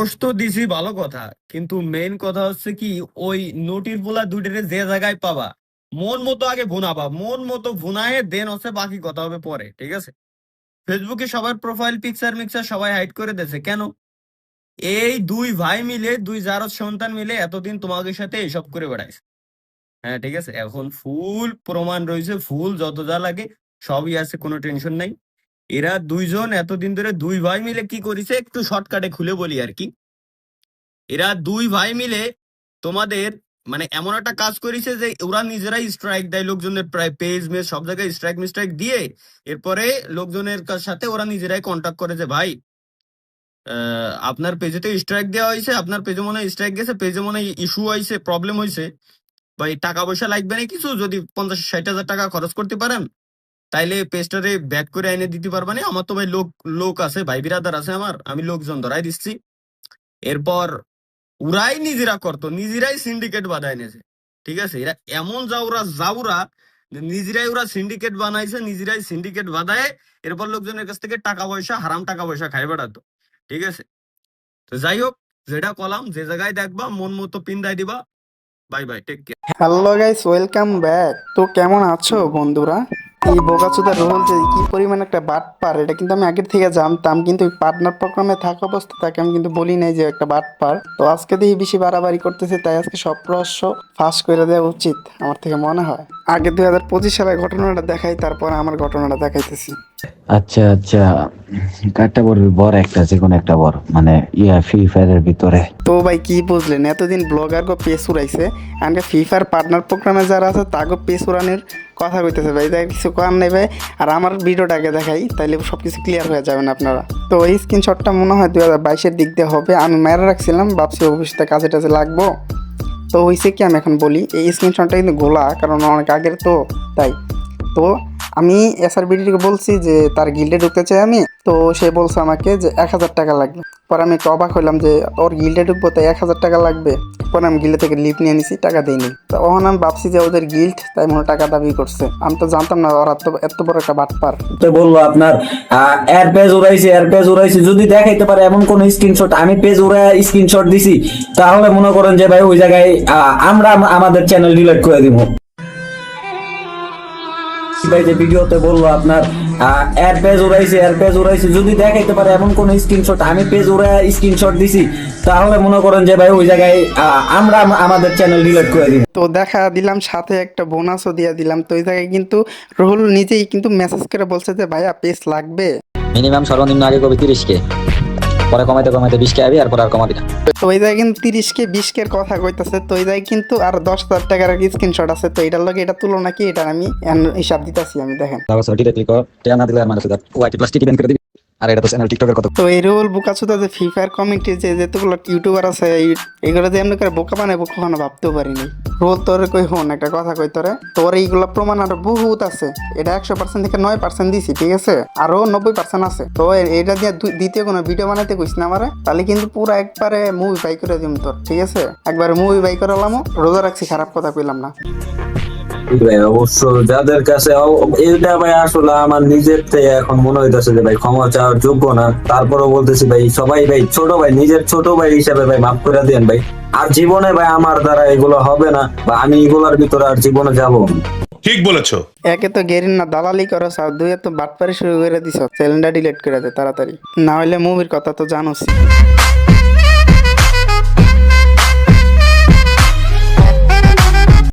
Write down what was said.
দোষ তো দিছি ভালো কথা, কিন্তু মেইন কথা হচ্ছে কি, ওই নোটির পোলা দুইটারে যে জায়গায় পাবা মন মতো আগে ভুনাবা, মন মতো ভুনায়ে দেন হচ্ছে বাকি কথা হবে পরে, ঠিক আছে? ফেসবুকে সবার প্রোফাইল পিকচার মিক্সার সবাই হাইড করে দিয়েছে কেন? এই দুই ভাই মিলে, দুই জারদ সন্তান মিলে এতদিন তোমাদের সাথে এসব করে বেড়াইছে। হ্যাঁ ঠিক আছে, এখন ফুল প্রমাণ রয়েছে, ফুল যত যা লাগে সবই আছে, কোনো টেনশন নাই। এরা দুইজন এতদিন ধরে দুই ভাই মিলে কি করেছে একটু শর্টকাটে খুলে বলি আর কি। এরা দুই ভাই মিলে তোমাদের মানে এমন একটা কাজ করেছে যে ওরা নিজেরাই স্ট্রাইক দেয় লোকজনের, প্রায় পেজ মেজ সব জায়গায় স্ট্রাইক মিস্ট্রাইক দিয়ে এরপরে লোকজনের সাথে ওরা নিজেরাই কন্ট্যাক্ট করে যে ভাই আপনার পেজে তো স্ট্রাইক দেওয়া হয়েছে, আপনার পেজে মনে হয় স্ট্রাইক গেছে, পেজে মনে হয় ইস্যু হয়েছে, প্রবলেম হয়েছে, ভাই টাকা পয়সা লাগবে না কিছু, যদি 50-60 হাজার টাকা খরচ করতে পারেন তাইলে পেজটারে ব্যাক করে এনে দিতে পারবানি, আমার তো ভাই লোক লোক আছে, ভাই বিরাদার আছে আমার, আমি লোকজন ধরাই দিচ্ছি। এরপর ওরাই নিজেরা করতো, নিজেরাই সিন্ডিকেট বানায় নিয়েছে, ঠিক আছে? এরা এমন যাওরা যাওরা নিজেরাই ওরা সিন্ডিকেট বানাইছে, নিজেরাই সিন্ডিকেট বানায় এরপর লোকজনের কাছ থেকে টাকা পয়সা, হারাম টাকা পয়সা খাই বেড়াতো, ঠিক আছে? তো যাই হোক, যেটা কলাম, যে জায়গায় দেখবা মন মতো পিন্দাই দিবা। Bye bye, take care. Hello guys, welcome back. তো কেমন আছো বন্ধুরা? এই বোকাচোদা রোহল যে কি পরিমাণ একটা বাটপার, এটা কিন্তু আমি আগের থেকে জানতাম, কিন্তু পার্টনার প্রোগ্রামে থাকা অবস্থা তাকে আমি কিন্তু বলি নাই যে একটা বাটপার। তো আজকে দেখি বেশি বাড়াবাড়ি করতেছে, তাই আজকে সব রহস্য ফাঁস করে দেওয়া উচিত আমার থেকে মনে হয়। আগে 2025 সালের ঘটনাটা দেখাই, তারপর আমার ঘটনাটা দেখাইতেছি। আচ্ছা আচ্ছা, কাটটা বলবি বর একটা, যে কোনো একটা বর, মানে ফ্রি ফায়ারের ভিতরে। তো ভাই কি বুঝলেন, এতদিন ব্লগার গো পেস উড়াইছে, আমাকে ফিফার পার্টনার প্রোগ্রামে যারা আছে তাকে পেস উড়ানোর কথা কইতেছে ভাই, তাই কিছু করার নেই ভাই। আর আমার ভিডিওটাকে দেখাই, তাইলে সব কিছু ক্লিয়ার হয়ে যাবেন আপনারা। তো এই স্ক্রিনশটটা মনে হয় 2022-এর দিক দিয়ে হবে, আমি মেরে রাখছিলাম, ভাবছি ভবিষ্যতে কাজে টাজে লাগবো। তো হয়েছে কি, আমি এখন বলি, এই স্ক্রিনশটটা কিন্তু গোলা, কারণ অনেক আগের তো, তাই। তো আমি SRBD-কে বলছি যে তার গিল্ডে ঢুকতে চাই আমি, তো সে বলছে আমাকে যে 1000 টাকা লাগবে। পরে আমি একটু অবাক হইলাম যে ওর গিল্ডে ঢুকবো তাই 1000 টাকা লাগবে। পরে আমি গিল্ডে থেকে লিভ নিয়ে নিছি, টাকা দিইনি। তো তখন আমি ভাবছি যে ওদের গিল্ড, তাই মনে হয় টাকা দাবি করছে। আমি তো জানতাম না ওরা তো এত বড় একটা বাটপার। তো বললো আপনার এর পেজ উড়াইছে, এর পেজ উড়াইছে, যদি দেখাইতে পারে এমন কোন স্ক্রিনশট, আমি পেজ উড়াই স্ক্রিনশট দিছি, তাহলে মনে করেন যে ভাই ওই জায়গায় আমরা আমাদের চ্যানেল ডিলিট করে দিব। ভাই যে ভিডিওতে বললো আপনার এর পেজ উড়াইছে, এর পেজ উড়াইছে, যদি দেখাইতে পারে এমন কোন স্ক্রিনশট, আমি পেজ উড়াই স্ক্রিনশট দিছি, তাহলে মনে করেন যে ভাই ওই জায়গায় আমরা আমাদের চ্যানেল ডিলিট করে দিব। তো দেখা দিলাম, সাথে একটা বোনাসও দিয়ে দিলাম। তো এই জায়গায় কিন্তু রুহুল নিজেই কিন্তু মেসেজ করে বলছে যে ভাইয়া পেস লাগবে। মিনিমাম সর্বনিম্ন আগে কবি 30K, পরে কমাইতে কমাইতে 20K আবি, আর পরে আর কমাবি না। তো এই জায়গায় কিন্তু 30K 20K কথা কইতাছে। তো এই জায়গায় কিন্তু আর 10,000 টাকার স্ক্রিনশট আছে। তো এটার লগে এটা তুলনা কি, এটা আমি হিসাব দিতেছি, আমি দেখেন। তারপর সরটিতে ক্লিক কর, টেয়া না দিলে আর মানুষ ওয়াইটি প্লাস টিকি বেন করে দিবি। আর এটা তো চ্যানেল টিকটকের কত। তো এই রুহুল বোকাচোদা যে ফ্রি ফায়ার কমিউনিটির যে যেতগুলো ইউটিউবার আছে, এইগুলো যে এমনি করে বোকা বানাবো কখনো ভাবতেও পারিনি। রোল তোরে কই হন একটা কথা কই, তোর এইগুলো প্রমাণ আরো বহুত আছে। এটা 100% থেকে 9% দিছি, ঠিক আছে? আরো 90% আছে। তো এটা দিয়ে দ্বিতীয় কোনো ভিডিও বানাতে কইস না আমারে, তাহলে কিন্তু পুরো একবারে মুভি বাই করে দিম তোর, ঠিক আছে? একবারে মুভি বাই করে লামো, রোজা রাখছি, খারাপ কথা কইলাম না। ভাই অবশ্য যাদের কাছে এটা ভাই আসলে আমার নিজের থেকে এখন মনে হইতেছে যে ভাই ক্ষমা চাওয়ার যোগ্য না, তারপরেও বলতেছি ভাই সবাই ভাই ছোট ভাই, নিজের ছোট ভাই হিসাবে ভাই মাফ করে দেন ভাই। আর জীবনে ভাই আমার দ্বারা এগুলো হবে না, বা আমি এগুলোর ভিতরে আর জীবনে যাবো। ঠিক বলেছো। একে তো গেরিন না দালালি করো, আর দুইয়ে তো বাটপারি শুরু করে দিছ। চ্যানেলটা ডিলিট করে দে তাড়াতাড়ি, না হলে মুভির কথা তো জানোস।